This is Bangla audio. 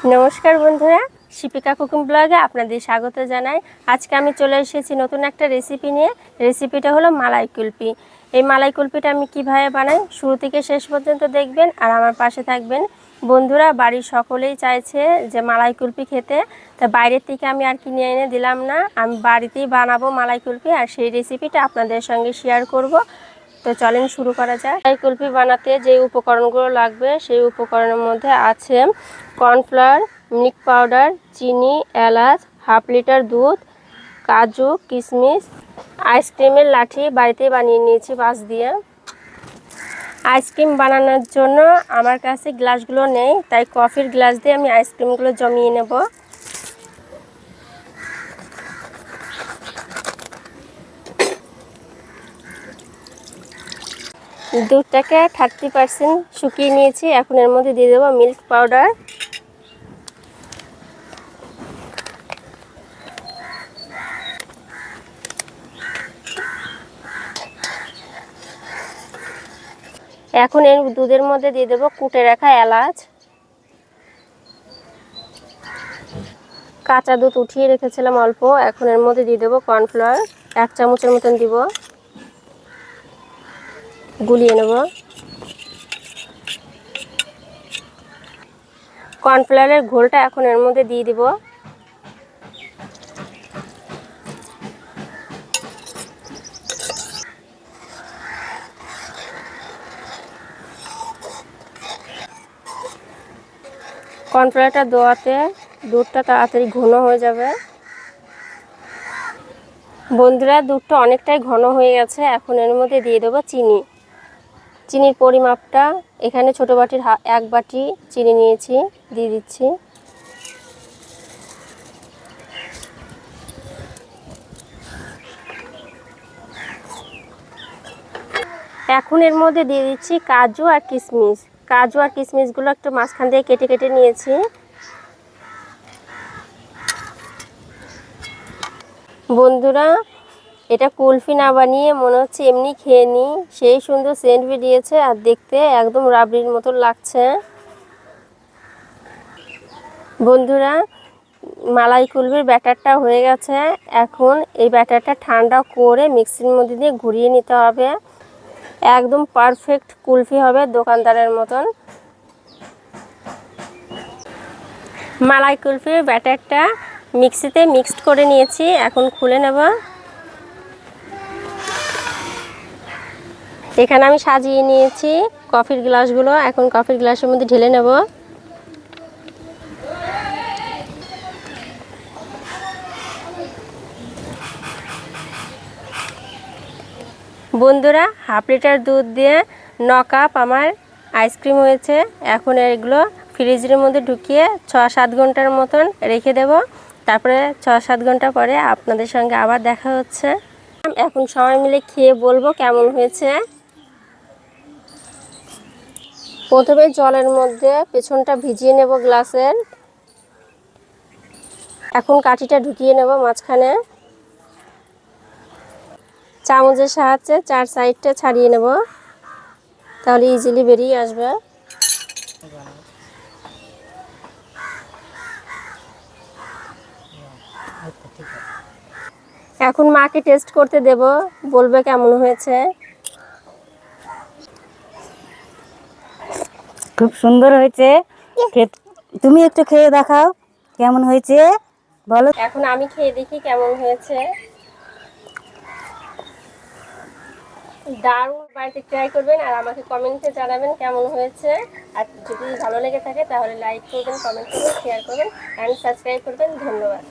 নমস্কার বন্ধুরা, শিপিকা কুকিং ব্লগে আপনাদের স্বাগত জানাই। আজকে আমি চলে এসেছি নতুন একটা রেসিপি নিয়ে। রেসিপিটা হলো মালাই কুলফি। এই মালাই কুলফিটা আমি কিভাবে বানাই শুরু থেকে শেষ পর্যন্ত দেখবেন আর আমার পাশে থাকবেন। বন্ধুরা, বাড়ির সকলেই চাইছে যে মালাই কুলফি খেতে, তা বাইরের থেকে আমি আর কিনে এনে দিলাম না, আমি বাড়িতেই বানাবো মালাই কুলফি আর সেই রেসিপিটা আপনাদের সঙ্গে শেয়ার করব। তো চলেন শুরু করা যায়। মালাই কুলফি বানাতে যে উপকরণগুলো লাগবে সেই উপকরণের মধ্যে আছে কর্নফ্লাওয়ার, মিল্ক পাউডার, চিনি, এলাচ, হাফ লিটার দুধ, কাজু, কিশমিশ, আইসক্রিমের লাঠি বাড়িতেই বানিয়ে নিয়েছি বাঁশ দিয়ে। আইসক্রিম বানানোর জন্য আমার কাছে গ্লাসগুলো নেই, তাই কফির গ্লাস দিয়ে আমি আইসক্রিমগুলো জমিয়ে নেব। দুধটাকে 30% শুকিয়ে নিয়েছি। এখন এর মধ্যে দিয়ে দেবো মিল্ক পাউডার, এখন এর দুধের মধ্যে দিয়ে দেবো কুটে রাখা এলাচ, কাঁচা দুধ উঠিয়ে রেখেছিলাম অল্প। এখন এর মধ্যে দিয়ে দেবো কর্নফ্লাওয়ার, 1 চামচের মতন দিব, গুলিয়ে নেব। কর্নফ্লাওয়ারের ঘোলটা এখন এর মধ্যে দিয়ে দিব। কর্নফ্লাওয়ারটা দেওয়াতে দুধটা তাড়াতাড়ি ঘন হয়ে যাবে। বন্ধুরা, দুধটা অনেকটাই ঘন হয়ে গেছে। এখন এর মধ্যে দিয়ে দেবো চিনি। চিনির পরিমাপটা এখানে ছোটো বাটির 1 বাটি চিনি নিয়েছি, দিয়ে দিচ্ছি। এখন এর মধ্যে দিয়ে দিচ্ছি কাজু আর কিশমিশ। কাজু আর কিশমিশগুলো একটু মাঝখান দিয়ে কেটে কেটে নিয়েছি। বন্ধুরা, এটা কুলফি না বানিয়ে মনে হচ্ছে এমনি খেয়ে নিই, সেই সুন্দর সেন্ট বেরিয়েছে আর দেখতে একদম রাবড়ির মতো লাগছে। বন্ধুরা, মালাই কুলফির ব্যাটারটা হয়ে গেছে। এখন এই ব্যাটারটা ঠান্ডা করে মিক্সির মধ্যে দিয়ে ঘুরিয়ে নিতে হবে। একদম পারফেক্ট কুলফি হবে দোকানদারের মতন। মালাই কুলফির ব্যাটারটা মিক্সিতে মিক্সড করে নিয়েছি, এখন খুলে নেব। এখানে আমি সাজিয়ে নিয়েছি কফির গ্লাসগুলো, এখন কফির গ্লাসের মধ্যে ঢেলে নেব। বন্ধুরা, হাফ লিটার দুধ দিয়ে 9 কাপ আমার আইসক্রিম হয়েছে। এখন এগুলো ফ্রিজের মধ্যে ঢুকিয়ে 6-7 ঘন্টার মতন রেখে দেব। তারপরে 6-7 ঘন্টা পরে আপনাদের সঙ্গে আবার দেখা হচ্ছে। এখন সবাই মিলে খেয়ে বলবো কেমন হয়েছে। প্রথমে জলের মধ্যে পেছনটা ভিজিয়ে নেব গ্লাসের। এখন কাঠিটা ঢুকিয়ে নেব মাঝখানে। চামচের সাহায্যে 4 সাইডটা ছাড়িয়ে নেব, তাহলে ইজিলি বেরিয়ে আসবে। এখন মাকে টেস্ট করতে দেব, বলবে কেমন হয়েছে। খুব সুন্দর হয়েছে। তুমি একটু খেয়ে দেখাও কেমন হয়েছে বলো। এখন আমি খেয়ে দেখি কেমন হয়েছে। দারুণ, বাড়িতে ট্রাই করবেন আর আমাকে কমেন্টে জানাবেন কেমন হয়েছে। আর যদি ভালো লেগে থাকে তাহলে লাইক করবেন, কমেন্ট করবেন, শেয়ার করবেন অ্যান্ড সাবস্ক্রাইব করবেন। ধন্যবাদ।